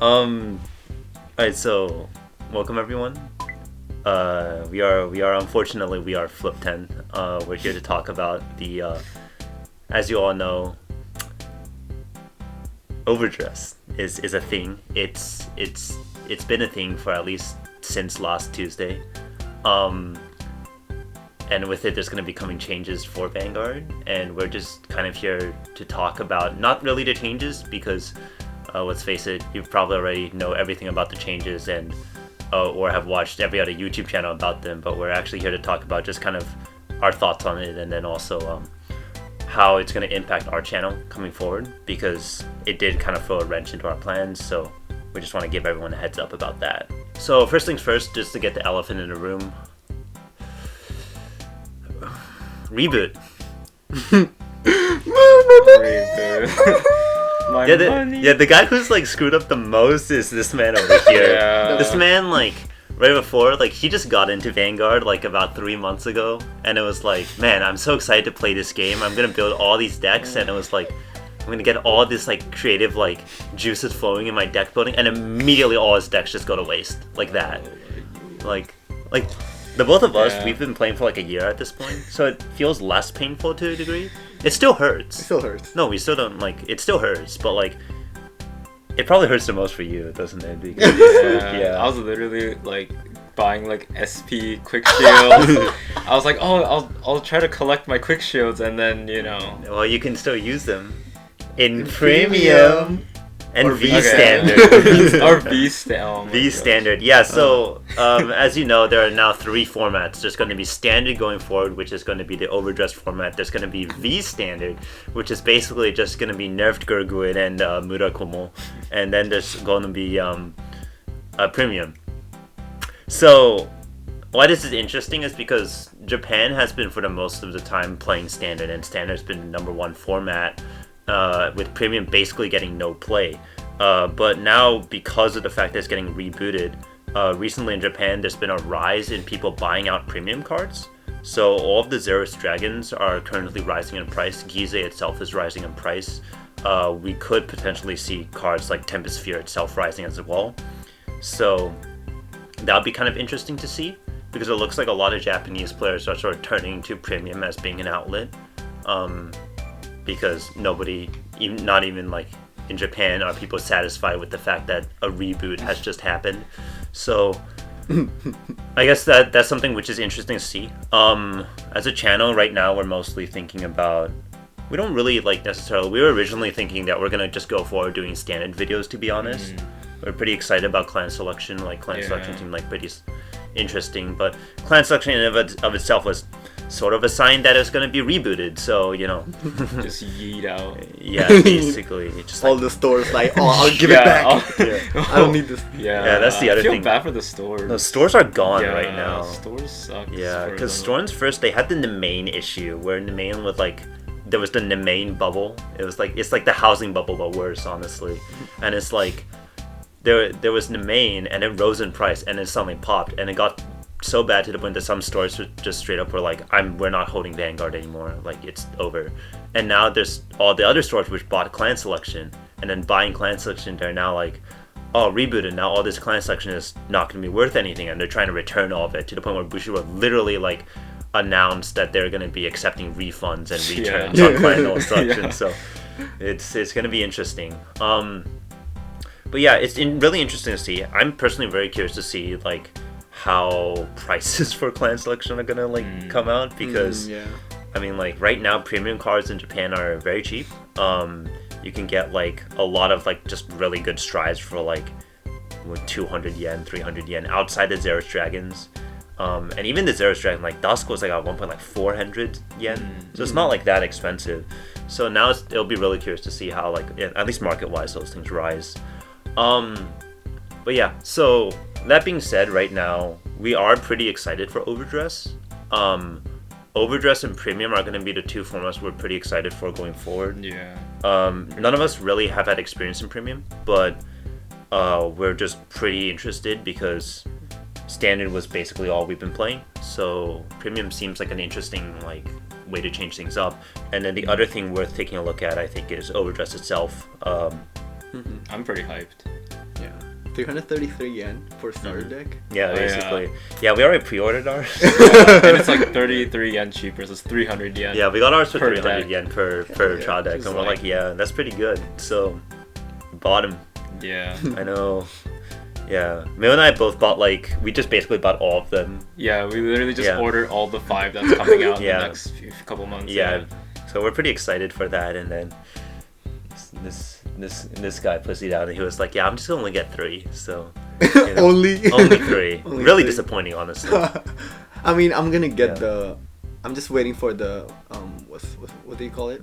Alright, so welcome everyone. We are unfortunately we are Flip 10. We're here to talk about the as you all know, Overdress is a thing. It's been a thing for at least since last Tuesday. And with it, there's going to be coming changes for Vanguard, and we're just kind of here to talk about not really the changes because let's face it, you probably already know everything about the changes and or have watched every other YouTube channel about them, but we're actually here to talk about just kind of our thoughts on it, and then also how it's going to impact our channel coming forward, because it did kind of throw a wrench into our plans. So we just want to give everyone a heads up about that. So first things first, just to get the elephant in the room, reboot. The guy who's like screwed up the most is this man over here. Yeah. This man, like, right before, like, he just got into Vanguard like about 3 months ago, and it was like, man, I'm so excited to play this game. I'm gonna build all these decks, and it was like, I'm gonna get all this like creative like juices flowing in my deck building, and immediately all his decks just go to waste like that. Like the both of us, we've been playing for like a year at this point, so it feels less painful to a degree. It still hurts. It still hurts. No, we still don't like. It still hurts, but like, it probably hurts the most for you, doesn't it? Because, yeah. I was literally like buying like SP quick shields. I was like, oh, I'll try to collect my quick shields, and then well, you can still use them in premium. And V standard. Or V standard. V standard, yeah. So, as you know, there are now 3 formats. There's going to be standard going forward, which is going to be the overdress format. There's going to be V standard, which is basically just going to be nerfed Gurguin and Murakumo. And then there's going to be premium. So, why this is interesting is because Japan has been, for the most of the time, playing standard, and standard's been the #1 format. With premium basically getting no play. But now, because of the fact that it's getting rebooted, recently in Japan there's been a rise in people buying out premium cards. So all of the Xeris Dragons are currently rising in price. Gize itself is rising in price. We could potentially see cards like Tempest Sphere itself rising as well. So that would be kind of interesting to see, because it looks like a lot of Japanese players are sort of turning to premium as being an outlet. Because nobody, not even like in Japan, are people satisfied with the fact that a reboot has just happened. So I guess that's something which is interesting to see. As a channel right now, we're mostly thinking about, we don't really like necessarily, we were originally thinking that we're gonna just go forward doing standard videos, to be honest. We're pretty excited about clan selection, like clan selection seemed like pretty interesting, but clan selection in of itself was sort of a sign that it's going to be rebooted, so just yeet out. Yeah, basically just all the stores like, oh, I'll give it back. I don't need this. Yeah, that's the other thing. I feel bad for the stores. The stores are gone right now. Stores suck. Yeah, because Storms first, they had the Nemain issue, where Nemain was like, there was the Nemain bubble. It's like the housing bubble, but worse, honestly. And it's like there was Nemain, and it rose in price, and then suddenly popped, and it got so bad to the point that some stores just straight up were like, we're not holding Vanguard anymore, like it's over. And now there's all the other stores which bought clan selection, and then buying clan selection, they're now like, oh, rebooted, now all this clan selection is not going to be worth anything, and they're trying to return all of it, to the point where Bushiroad literally like announced that they're going to be accepting refunds and returns on clan selection. So it's going to be interesting. But yeah, it's really interesting to see. I'm personally very curious to see like how prices for clan selection are gonna like come out, because I mean, like right now premium cards in Japan are very cheap. You can get like a lot of like just really good strides for like 200 yen, 300 yen outside the Xeris Dragons. And even the Xeris Dragon, like Dusk was like at one point like 400 yen, so it's not like that expensive. So now it'll be really curious to see how, like, at least market wise, those things rise. But yeah, so that being said, right now we are pretty excited for Overdress. Overdress and Premium are going to be the 2 formats we're pretty excited for going forward. Yeah. None of us really have had experience in Premium, but we're just pretty interested because Standard was basically all we've been playing. So Premium seems like an interesting like way to change things up. And then the other thing worth taking a look at, I think, is Overdress itself. I'm pretty hyped. Yeah. 333 yen for starter deck. Yeah, Oh, basically. Yeah, we already pre-ordered ours. And it's like 33 yen cheaper, so it's 300 yen. Yeah, we got ours for Per 300 deck. yen per trial deck, Just and we're like, yeah, that's pretty good. So, bought him. Yeah. I know. Yeah, Mil and I both bought we just basically bought all of them. Yeah, we literally just Yeah. ordered all the 5 that's coming out in Yeah. the next couple months. Yeah. So we're pretty excited for that, and then this guy pussied out, and he was like, yeah, I'm just gonna only get 3. So you know, Only 3. Only Really 3. disappointing, honestly. I mean, I'm gonna get Yeah. I'm just waiting for the what do you call it?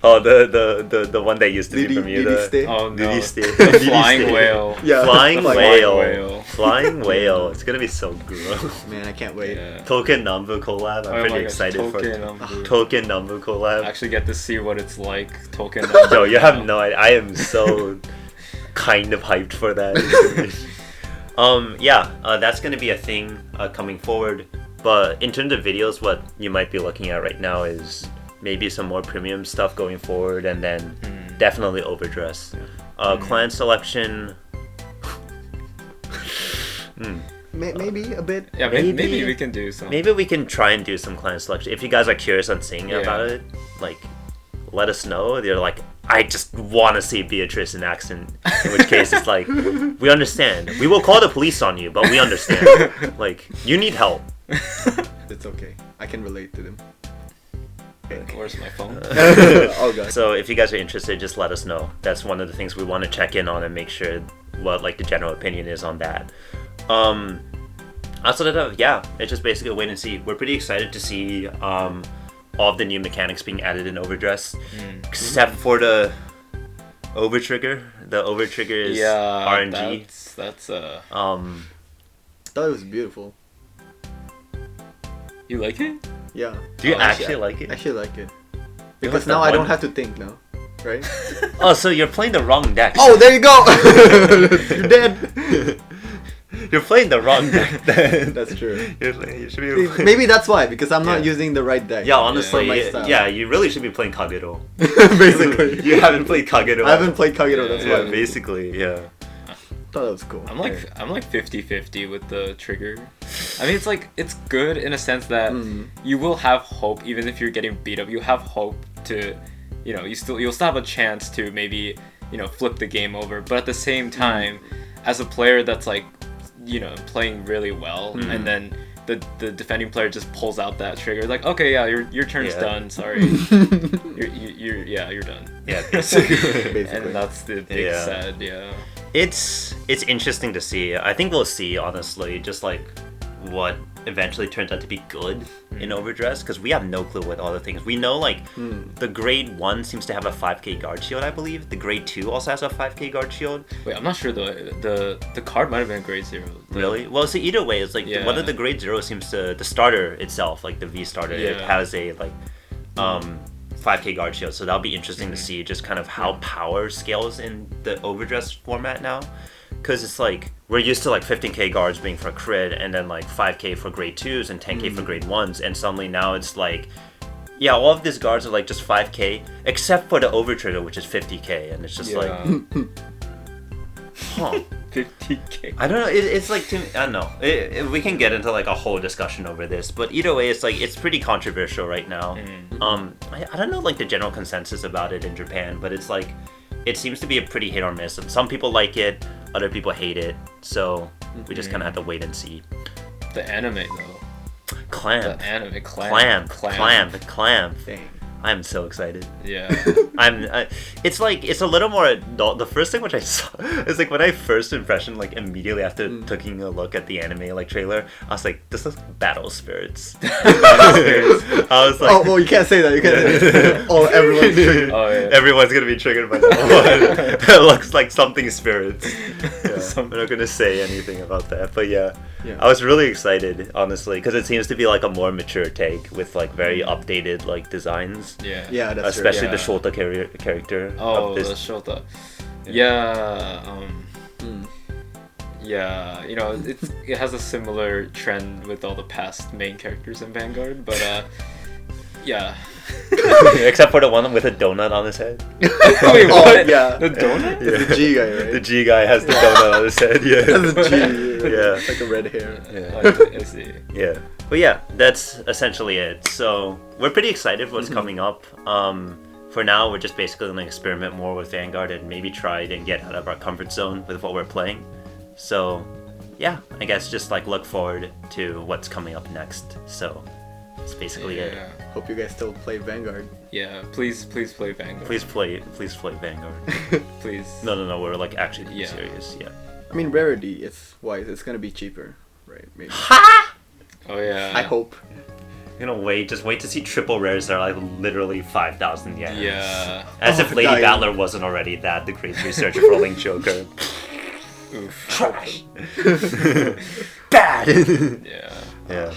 Oh, the one that used to be Bermuda. Didi stay. Oh no. Didi stay. The Didi flying stay. whale. Yeah. Flying Flying whale. whale. Flying whale. It's gonna be so gross. Man, I can't wait. Yeah. Token Nambu collab. I'm Oh pretty my gosh, excited for Token Nambu. Token Nambu collab. Actually get to see what it's like. Token. Yo, you have no idea. I am so kind of hyped for that. That's gonna be a thing coming forward. But in terms of videos, what you might be looking at right now is maybe some more premium stuff going forward, and then definitely Overdress. Clan selection. Maybe a bit. Yeah, maybe we can do some. Maybe we can try and do some clan selection. If you guys are curious on seeing about it, let us know. They're like, I just want to see Beatrice in action. In which case, it's like, we understand. We will call the police on you, but we understand. You need help. It's okay. I can relate to them. Where's my phone? Oh god. So if you guys are interested, just let us know. That's one of the things we want to check in on and make sure what the general opinion is on that. Outside of that, yeah, it's just basically a wait and see. We're pretty excited to see all of the new mechanics being added in Overdress, except for the Overtrigger. The Overtrigger is RNG. I That's thought it was beautiful. You like it? Yeah. Do you Oh, actually like it? I actually like it. You Because like the now I don't one- have to think now. Right? Oh, so you're playing the wrong deck. Oh, there you go! You're dead! You're playing the wrong deck. Then. That's true. You should be. Maybe that's why, because I'm not Yeah. using the right deck. Yeah, honestly, for my style. yeah, you really should be playing Kagero. Basically. You haven't played Kagero. I haven't played Kagero, that's Yeah, why. basically, yeah. Thought that was cool. I'm like 50-50 with the trigger. I mean, it's good in a sense that you will have hope even if you're getting beat up. You have hope to, you'll still have a chance to maybe, flip the game over. But at the same time, as a player that's playing really well, and then the defending player just pulls out that trigger, like, okay, yeah, your turn's done. Sorry, you're done. Yeah, basically. Basically. And that's the big Yeah. sad, yeah. It's interesting to see. I think we'll see, honestly, just what eventually turns out to be good in Overdress, because we have no clue what all the things. We know the grade 1 seems to have a 5k guard shield, I believe. The grade 2 also has a 5k guard shield. Wait, I'm not sure the card might have been grade 0. Really? Well, so either way, it's Yeah. one of the grade 0 seems to, the starter itself, the V starter, it Yeah. has a 5k guard shield, so that'll be interesting to see just kind of how power scales in the Overdress format now, because it's we're used to 15k guards being for crit, and then 5k for grade 2s and 10k for grade 1s, and suddenly now it's all of these guards are just 5k except for the Overtrigger, which is 50k, and it's just huh. 50k. I don't know. It's to me, I don't know. We can get into a whole discussion over this, but either way, it's pretty controversial right now. I don't know the general consensus about it in Japan, but it's it seems to be a pretty hit or miss. Some people like it, other people hate it. So we just kind of have to wait and see. The anime though. Clamp. The anime Clamp. Dang. I'm so excited. Yeah. It's a little more adult. The first thing which I saw is when I first impression, immediately after taking a look at the anime trailer, I was like, this looks Battle Spirits. I was like, Oh, well, you can't say that. You can't say that. Oh, everyone. Oh yeah. everyone's gonna be triggered by that one. It looks like something spirits. Yeah, I'm not gonna say anything about that, but yeah. I was really excited, honestly, because it seems to be a more mature take with very updated designs. Yeah. Yeah, that's Especially true. the Shota character. Oh, of the this. Shota. Yeah. Yeah. It has a similar trend with all the past main characters in Vanguard, but Yeah. Except for the one with a donut on his head. Wait, Oh, what? yeah. The donut? It's the G guy, right? The G guy has the donut on his head. Yeah. That's the G. Yeah. It's like a red hair. Yeah. I see. Yeah. But yeah, that's essentially it. So we're pretty excited for what's coming up. For now, we're just basically going to experiment more with Vanguard and maybe try and get out of our comfort zone with what we're playing. So yeah, I guess just like look forward to what's coming up next. So that's basically it. Hope you guys still play Vanguard. Yeah, please play Vanguard. Please play Vanguard. Please. No, we're like actually Yeah. serious. Yeah. I mean, rarity is wise. It's gonna be cheaper, right? Maybe. Oh yeah. I hope. You know, just wait to see triple rares that are like literally 5,000 yen. Yeah. As if Lady dying. Battler wasn't already that, the great researcher for Link Joker. Oof. Trash. Bad. Yeah. Yeah.